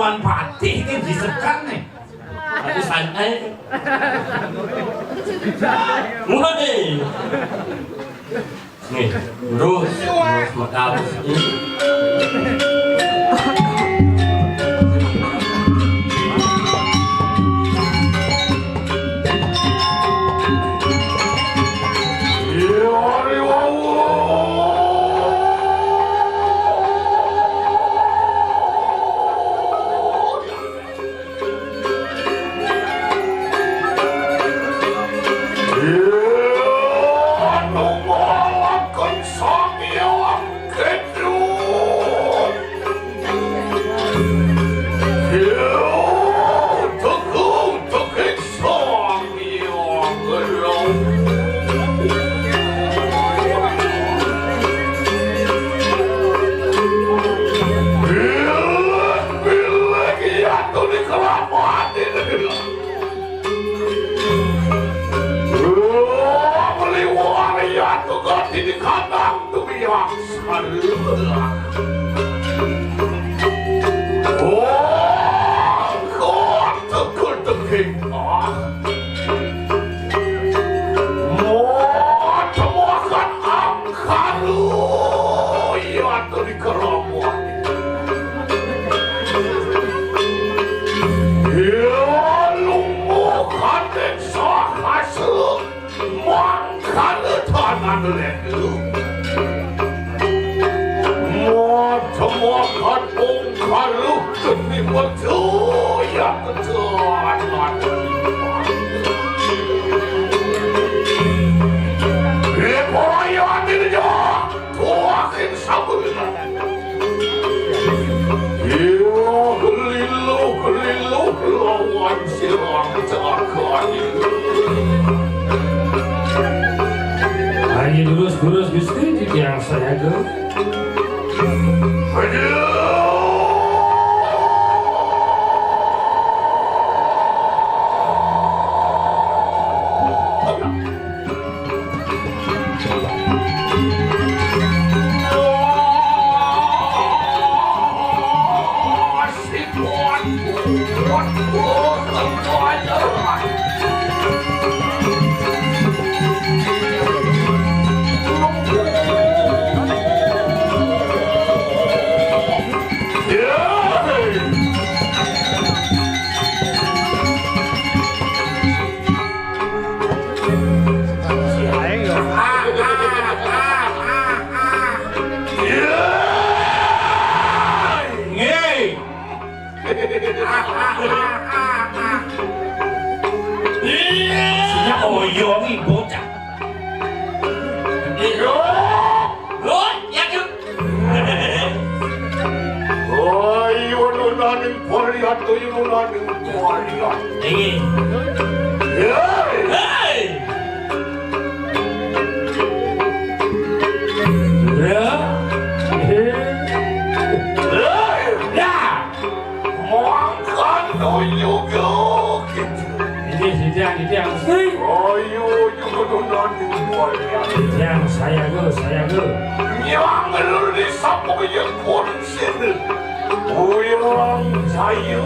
Tuan Patih ini disekan nih. Tapi santai. Mulai. Nih, terus modal. Hanya lurus-lurus Gusti yang saya go. Yang saya go. Yang lu disapu yang konsen. Uyang saya.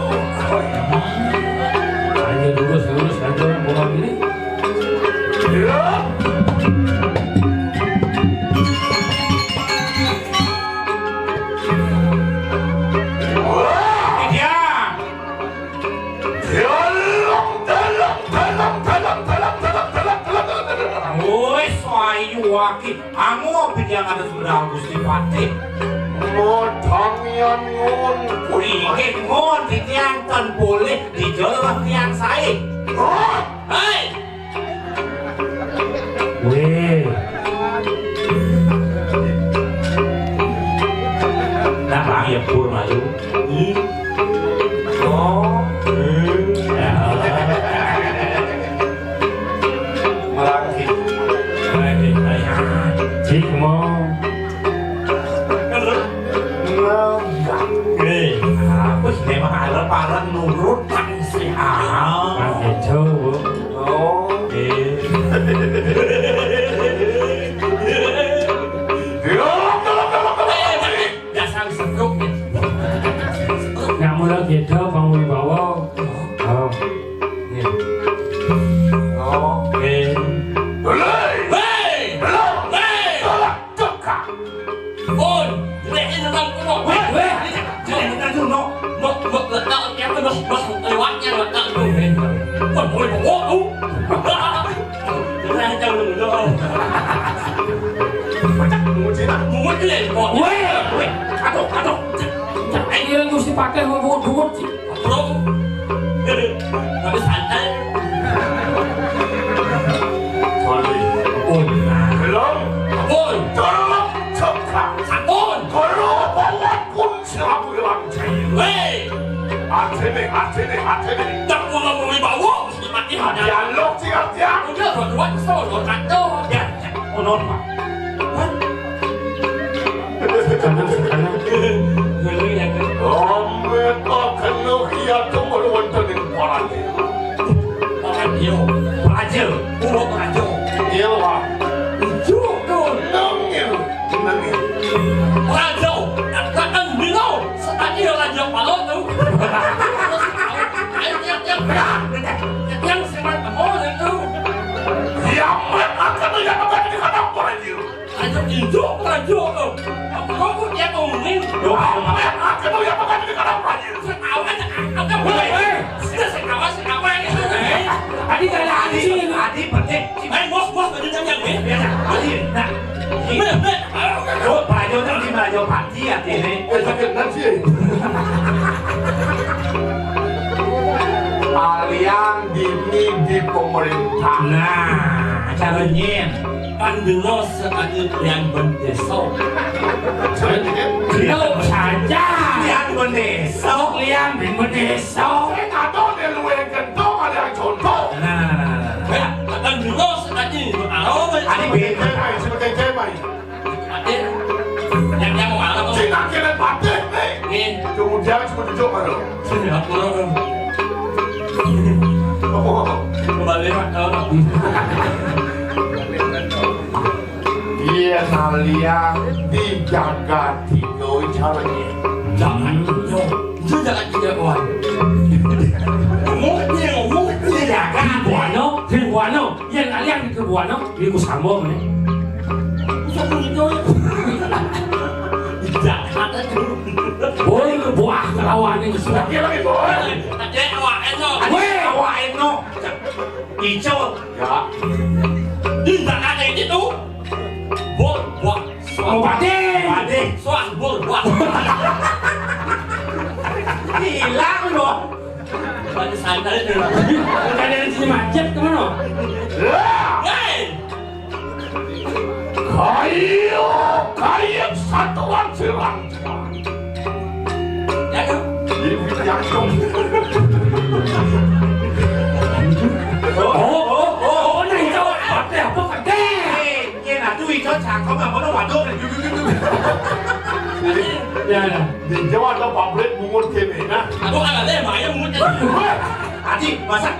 Hanya lurus ada orang bawa gini. Ya. Wakil, amo yang ada seberang Gusti Patih. Modang yang ngon, ingin ngon diangkan boleh dijual yang saya. Hei, weh, nak lagi pur maju. Oh, Cikmo, aku sih memang ada nurut kan sih. Itu, oh, dasar seduk. Kamu Pangwira Geda, Pangwibawa. Oh. Iya. Oh. Belai. Hei! Belum. Hei! Tolak tukang. Ôi! Lẽ nó đang có một quét quét! Chẳng người ta dùng nó một lật đạo kéo cái nó tây quát nha lật đạo luôn còn môi của bố đúng chúng ta cho đừng nữa không muốn cái này còn quét quét cá độ Ini yang mesti pakai buat sih. đúng tapi santai Ôi. Belum. ôi Tolak tukang. thằng ôn Kalau bawa pun siapa yang cahaya? hei Atene. tập của nó mới bảo bố mặt đi hỏi nhà Dialog tiap-tiap. không biết rồi quát sao rồi cắt đâu Ya, konon pak. Karena người nhà cái Mereka kena hiatung berwantanin parani. orang yêu aja. bố orang yêu Iya lah. chú rồi Nangil. Rajo, katakan bilau, setadi raja balon tu. Yang seman kamu itu. Yang akan yang akan dikatakan parani. Raja itu raja tu. Kamu dia ngomongin. Yang akan yang akan dikatakan parani. Sekawan, aku boleh. Sekawan itu. Adi tak ada adi penting. Bos tadi yang ni. Adi, nak. Belajar tu di belajar parti ya ini. Sakit nanti. Kalian dini di pemerintah. Nah, caranya. Pandulo sekali yang berdesok. Beliau saja yang berdesok, yang berdesok. Saya tak tahu dia lu yang gendong ada yang contoh. Nah. Pandulo sekali berau. Adi beda. Cemai sebagai cemai. Yang mau apa? Cina kena patah ni. Ni. Kemudian cuma tunjuk baru. Sudah pulang. Kembali makan. Dia kalian dijaga tiga caranya. Jangan yo, itu jangan tidak kawan. Mungkin Ya kan, buano, yang kalian ke buano, ini ku sambung ni. Tidak ada dulu. Boleh ke buah lawan ini sudah. Dia lagi boleh. Ada awak eno. Weh, awak eno. Hijau. Ya. Tidak ada itu. Bol, buat. Oh, pade. Suah, bol, buat. Hilang loh. Pada santai dulu. Bukan dari sini macet kemana? Hei. Kayu satuan serang. Ya kan? Ibu yang dong. Oh, này cho pade apa pade? Ini nak duit cho chàng không mà nó hoạt động này. Ya. Di Jawa ada pabrik bungut kene nah. Aku agak lemah ya mungkin. Adi, masa?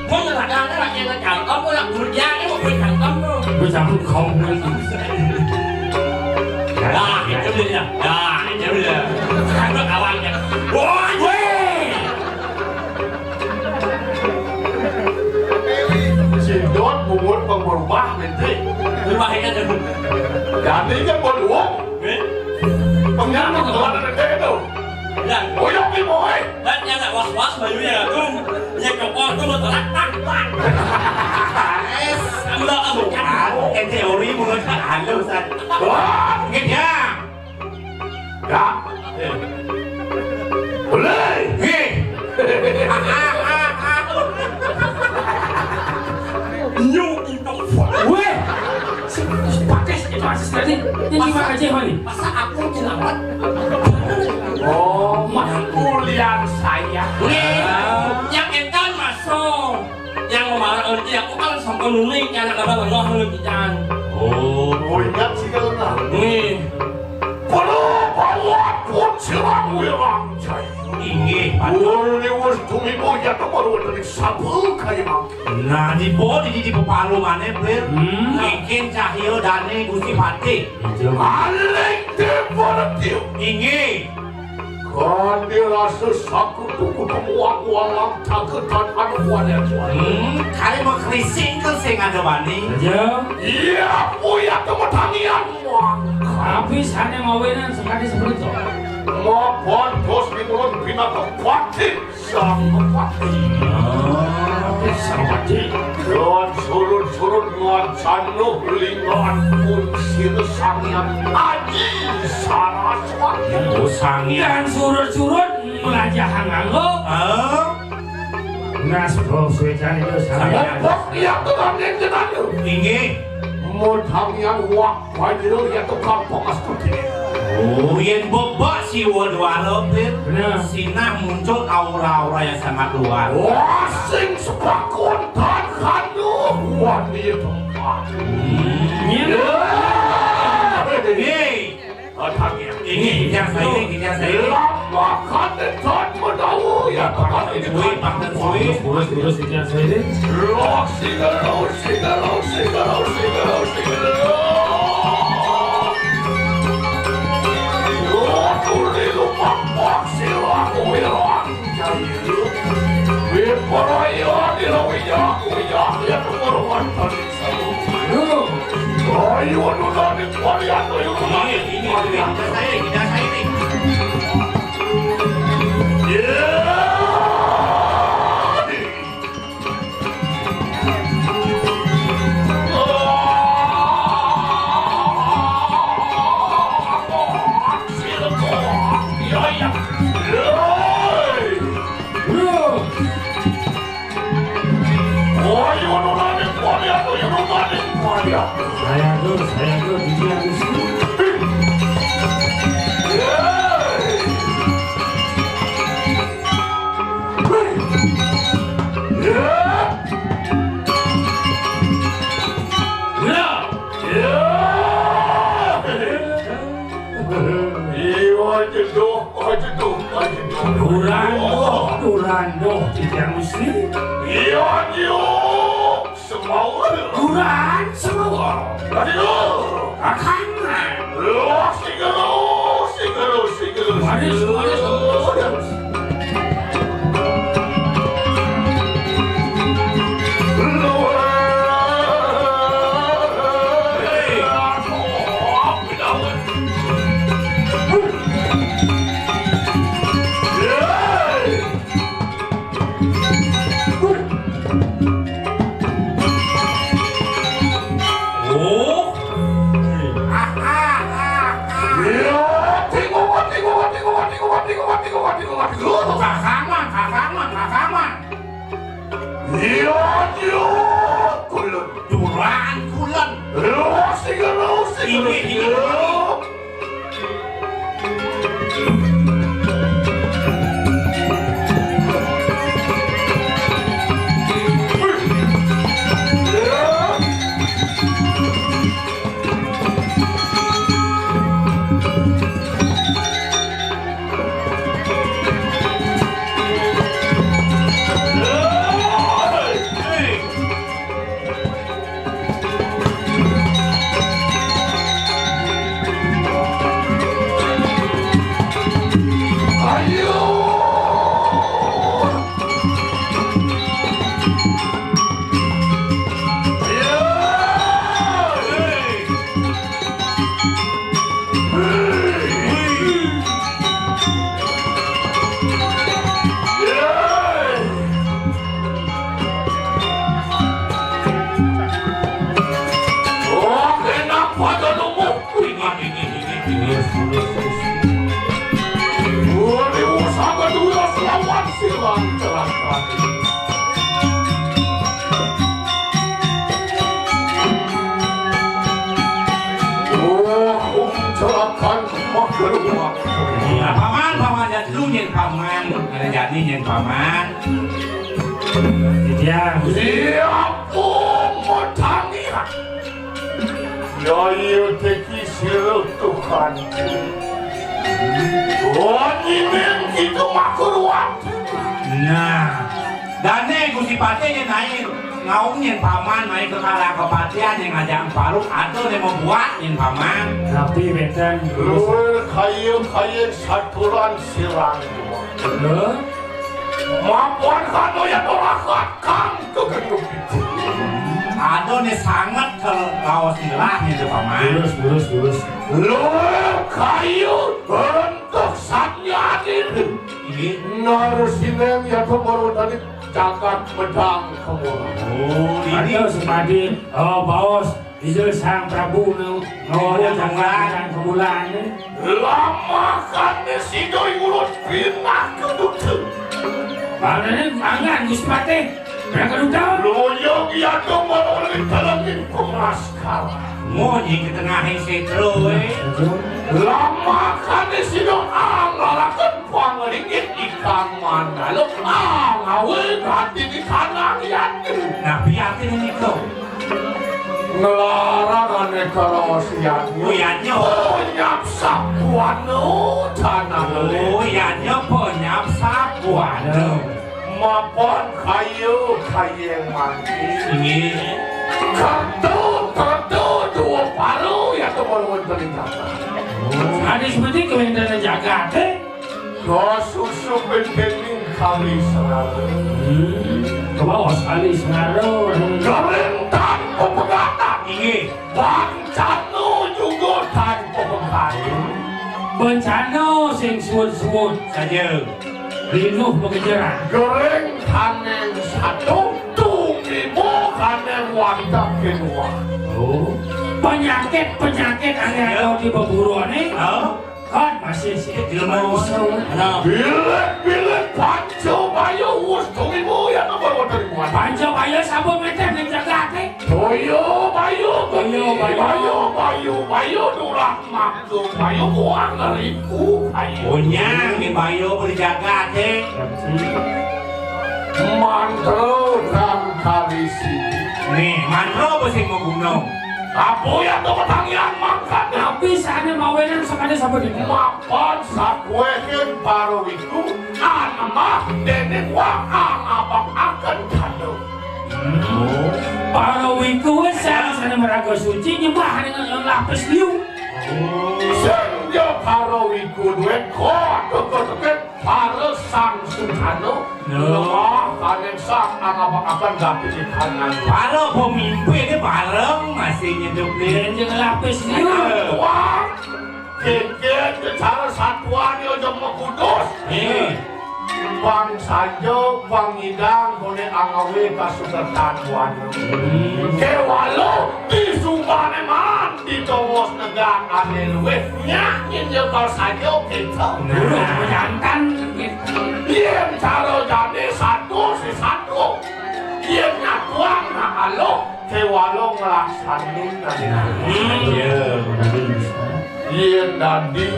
Muốn là đang đó là em là chào tóm là một gia cái một bên thằng tóm luôn. Bây giờ không. Đó, cháu đi nè. Đó, cháu đi nè. Hai đứa cào ăn kìa. Ôi, Cindot bungut pengubah nanti. nhưng mà hay cái đừng. Jadi kan boleh. Pengamat tuan ada itu. Dạ. Boyong ni boy. Đấy, em lại was mà như là cứ nhà cậu con cứ một tạt tạt. Em lo ở một cái. Em teori muốn hẳn lâu sao? Wah, Nghe nha. ya. Boleh. Nghe. Nhung đi trong phổi. Weh. Pakai situasi tadi. Ini gimana aja nih? Masa aku jerawat? Oh, kuliah saya. Yang entar masuk. Yang kemarin aku kan sampai nulis yang ada Allah menunjukkan. Oh, ingat sih kalau nak. Nih. Perlu bawa kucing yang jai. Ini. Boleh was tumi boya tu baru dari sabu kaya mak. Nah, di bawah di palu mana, Bro? Mungkin Cahyo Dane Gusti Pati. Alik de baru dia. Ini. Kandilah sesakutu kutuang walang takutan anuannya tuan. Kali mau krising ke sing ada bani. Aja. Iya, puya kemetangian wang. Habis hanya ngawenan sekali seperti itu. Maupun terus dimulun binatang pati sang pati. Sang pati. Dan surut-surut ngancanu lingan pun sirsangian aji saraswati. Dan surut-surut melajah nganggo. Nas bro suecan itu sangat. Bok yang terangin jenanya. Ingin. Mutangian wak wajil yang tukang pengas putih. Oh, yang bobok si wadwalo pir. Benar. Sinah muncul aura-aura yang sangat luar. Wasing sepakun dan kanu wani tempat. Hei, Atangnya ingin yang saya. lama kanetan menawu ya teman ini Suwi, panten suwi. Terus ikan saya ini. Singarau. Tuli lumak sila kuwirang jayu. Wiporoyo dilawiyak ya kemurungan tadi salu. Ayo nunani kualian ayo nunani. Ini kita saya ini. Saya tuh dia di sini. Durando tidak mesti. Iya, semua. Duran semua. Aduh, Akan. Sigaro. Manis. Kakaman. Duran kulon. Paman jadi lu nyen paman, ada jadi nyen paman. Dia. Siapa mutangian? Yaitu teki siru Tuhan. Wani men itu makuruat. Nah, Dan Gusti Patih naik ngaungin paman naik ke kala kepatian yang ngajak Faruk atau yang membuat yang paman. Tapi beten Luar kaya saturan sirang. Mapuan kano ya tolakat kang kegenduk itu. Ada nih sangat kalau lawas ngelahnya itu paman. Lurus. Luar kayu untuk sanyadir. Ini Narasinem ya baru tadi jagat medang kemurah. oh ini Ayo semadi baos Ijul sang Prabu jangan kebulan Lama kan si doi mulut pinah kedut. Pangan Gusti Patih berang kedutau Loyong ya baru ditalamin pemaskal. mau di tengah setro Lama kan si doi angalakan pangeringin ikan mana lo ngawe hati di tanah yakin. nah biatin ini kau Ngelarang aneh kalau siangnya Uyannya Punyap sapuan tanah oh yannya penyap sapuan Mapon kayu yang mati ini Tentu dua paru ya teman-teman terlihat Ada seperti kewenangan jagat Kau susu penting kali selalu Kebawas kali sengaruh Gerentan pepegatan ini Bancanu juga tanpa pepegatan Bencana sing suwun-suwun saja Rinuh pengejaran Goreng kanen satu Tumimu kanen wanita kedua Penyakit aneh-aneh di peburuan oh Kan masih sih ilmu Bilik panco bayo wus tumimu ya nomor waterimuan Panjang ayo sabun meter ning jagat Toyo bayo nurak makdu bayo buang ngeriku punya di bayo berjaga teh Mantro dan kalisi nih mantro pusing mau gunung Apo ya to pertanyaan makan Tapi sana mawenan sekali sabun ini Mapan sakwekin paru itu Anama dening wakang abang akan kado Para wiku sana meraga suci nyembah dengan lapis liu Senja paru iku duwe kode paru sang sukano Lemah kanen sang abang akan dapet di kanan Para pemimpin ini bareng masih nyedup Dan di dengan lapis liu Wah Kekit cara satuan yo jemuk kudus Bang sajo bang idang boleh angawe kasukertan wano Kewalo di sumbane man di towos negang ane luwe nyakin yo kau sajo kita Buruk menyantan Iem caro jane satu si satu Iem nyatuang nakalo Kewalo ngelaksanin Iem dadi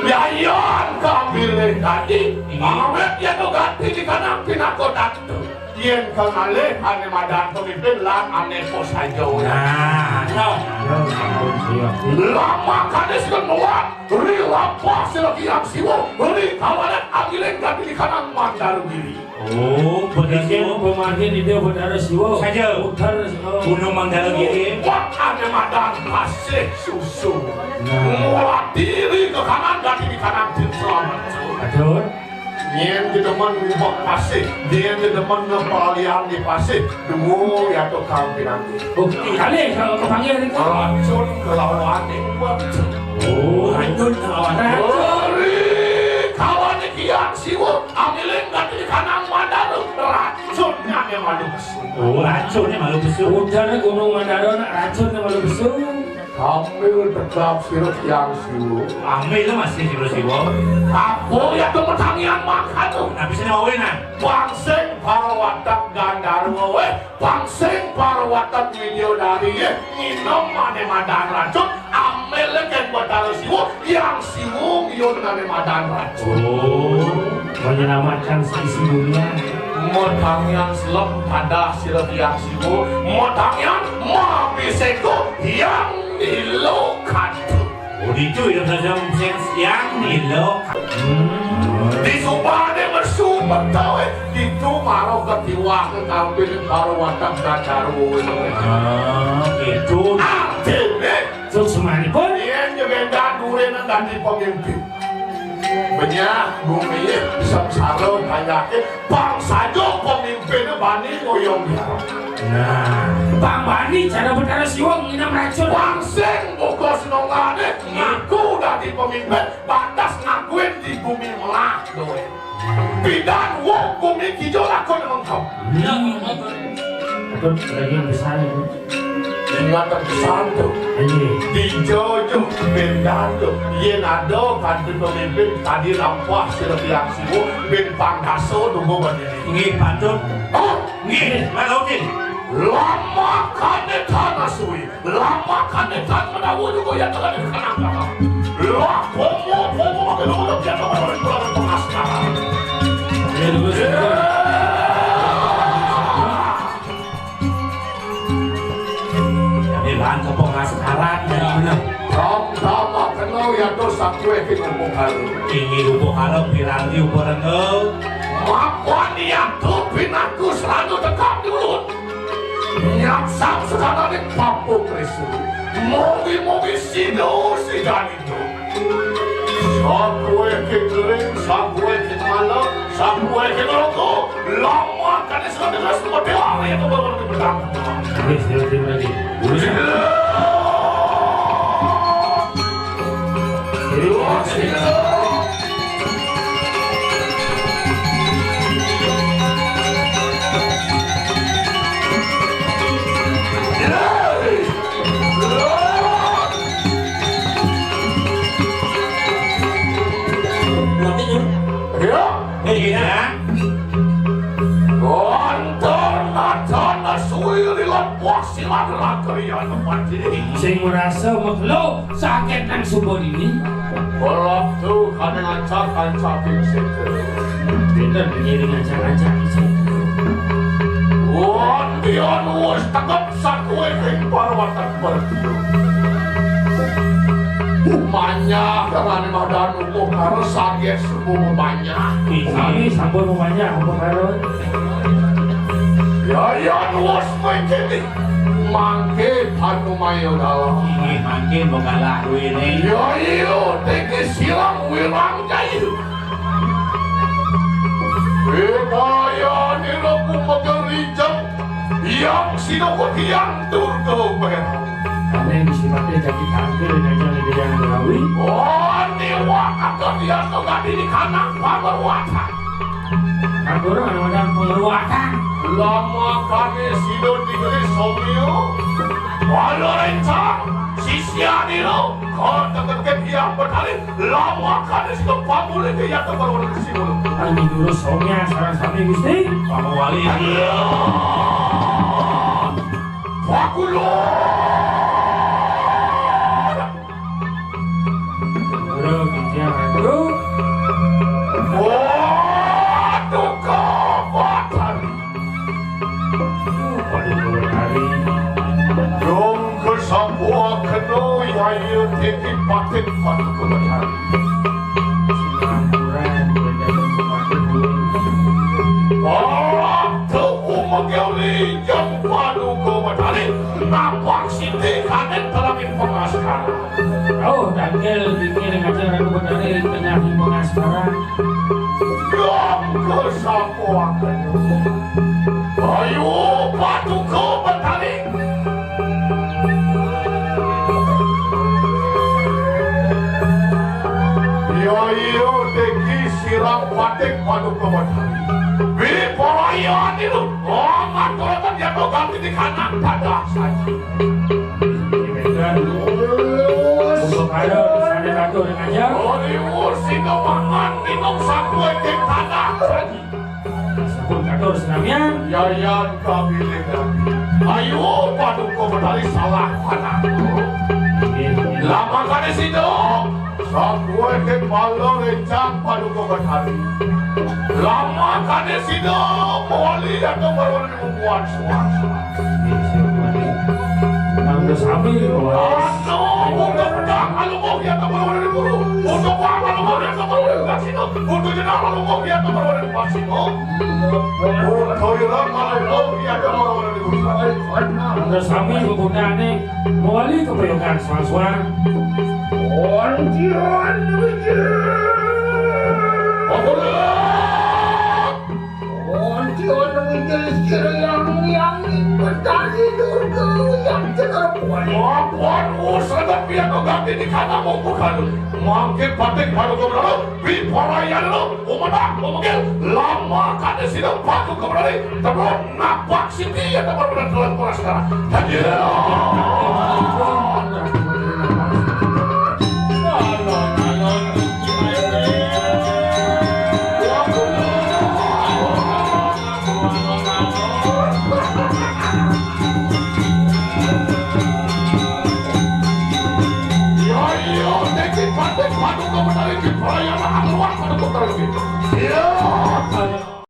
Yayan kamilih tadi Amet ya to ganti di kanang pinakotat Yen kangalih ane madan pemimpin lan ane posajo nah no Lama kades kenuat Rila pas lagi yang siwo Beri kawalan amilih ganti di kanang mandar diri oh Bikin begitu pemanggil itu benar siwo saja Putar gunung Mandalagiri Wak ane madan kasih susu Muat diri ke kanan ganti di kanan tim selamat Adur Nyen di teman ngubah pasir, nyen di teman ngepalian di pasir, demu ya tuh kampi nanti. Kali kalau kepanggil itu Racun kelawan yang Oh racun lawan racun Beri kawan kian siwo, ambilin ganti di kanan madaru, racunnya yang malu kesu. oh racunnya malu besar Udara gunung Mandaro racunnya malu besar Ambil tegap sirup yang siwo. ambil itu masih siwo Aku ya tuh pertanyaan makan tuh. nah bisa ngawenan Bangseng parawatak gandaru we, bangseng parawatak video dari minum mane madan racun, amel ken batalo siwo, yang siwo yon mane madan racun. Oh menyelamatkan seisi dunia Motang yang selem pada sirup yang siwo, motang yang mabiseko yang dilokan. oh itu itu saja yang nih lo Di subane bersumpah betul itu marah ketiwakan tampil baru watak dacaru Gitu. artinya Semanipun yang beda duren dan di pemimpin banyak bumi sengsara kayaknya bangsa jo pemimpin bani ngoyong Nah, Bang Bani cara berkara siwang inam racun Wangsing bukos nongane ngaku dari pemimpin batas ngakuin di bumi melah doe bidan wong bumi kijo lakon mengkau Atau lagi yang besar itu ingatan besar tuh di jojo bendan tuh yen ada kanti pemimpin tadi lampah setiap sibu ben pangkaso dungo bandiri nggih pantun. oh Nggih, malautin. lama kane tanah suwi lama kane tanah menawu juga ya telah di kanan lah pomo magelulo ya telah di pengaskara Ya dulu Jadi bahan kepongas karat ya bener. sama kenal ya dosa kue ke ngomong halu Ingin hubung harap piranti hubung renggel. maafkan yang tuh pinaku selalu tekap di mulut nyapsam sekarang di papu presu mogi sido si itu Sakwe ke kering, sakwe ke malam, sakwe ke rokok lama kan sudah dengar semua dewa yang baru berdampak terima lagi Iya. Sing merasa makhluk sakit nang subur ini Waktu kami ngancak-ancakin situ Bener mengiring ancak-ancak itu Wandian wus tegap sakwe keng parwatan berdiu banyak dengan madan umum harus sakit semua banyak Kami sampun banyak apa karun ya wus mengkini mangke panu mayo dalam Ingin makin mengalah ini. ya iyo teki silang wirang jayu Bedaya nilaku magarijang yang sinokot yang turto berang Kami sifatnya jadi tampil dengan yang yang berawi Oh, niwa atau dia sudah di kanan pengeruatan. Kagoro ada pengeruatan Lama kami sido diberi somio. Walau rencang, sisia nilo. Kau tetap yang berkali. Lama kami sido pamuli ke yang terbaru di sini. Kami dulu somnya sarang-sarang gusti Kamu wali. Pakulo. Kagoro kita kagoro Waduh kekuatan. Waduh hari Dong kesamua keno yayu teki patik patu kebenaran. Sinampuran berdagang kemarin Waktu umagali jam padu kebenaran. Nampak sini kanen terangin pengaskara. Oh, dangkel bikin ngajar aku benerin penyahi pengaskara Dong kesamua keno. Ayo padu kebenaran. Yayu teki sirang patik padu kebenaran. Bipolayan itu. Oh, matulatan dia tuh ganti di kanan pada saja. Dimegan Untuk ada sana satu dengan ajar Hollywood sino mangan minum sakwe ke tanah saja. Sebut kator senamian Yayan kabile nabi. Ayo padu komentari salah panahku. Lama kali sino. Sakwe ke malo rencang padu komentari. Lama kali sino. Mawali atau baru membuat suara. Kamu udah sami bahwa Aduh, untuk pedang, kalau mau dia tak perlu ada diburu. Untuk uang, kalau mau dia tak perlu ada kasino. Untuk jenang, kalau mau dia tak perlu ada kasino. Untuk irang, kalau mau dia tak perlu ada diburu. udah sami penggunaannya mewali kebayokan swaswa. Ontian, di kana mo bukan mangke patik baru keberani biparayan lo umanak umagil lama kada sila paku keberani terus napak si dia tak benar telan sekarang.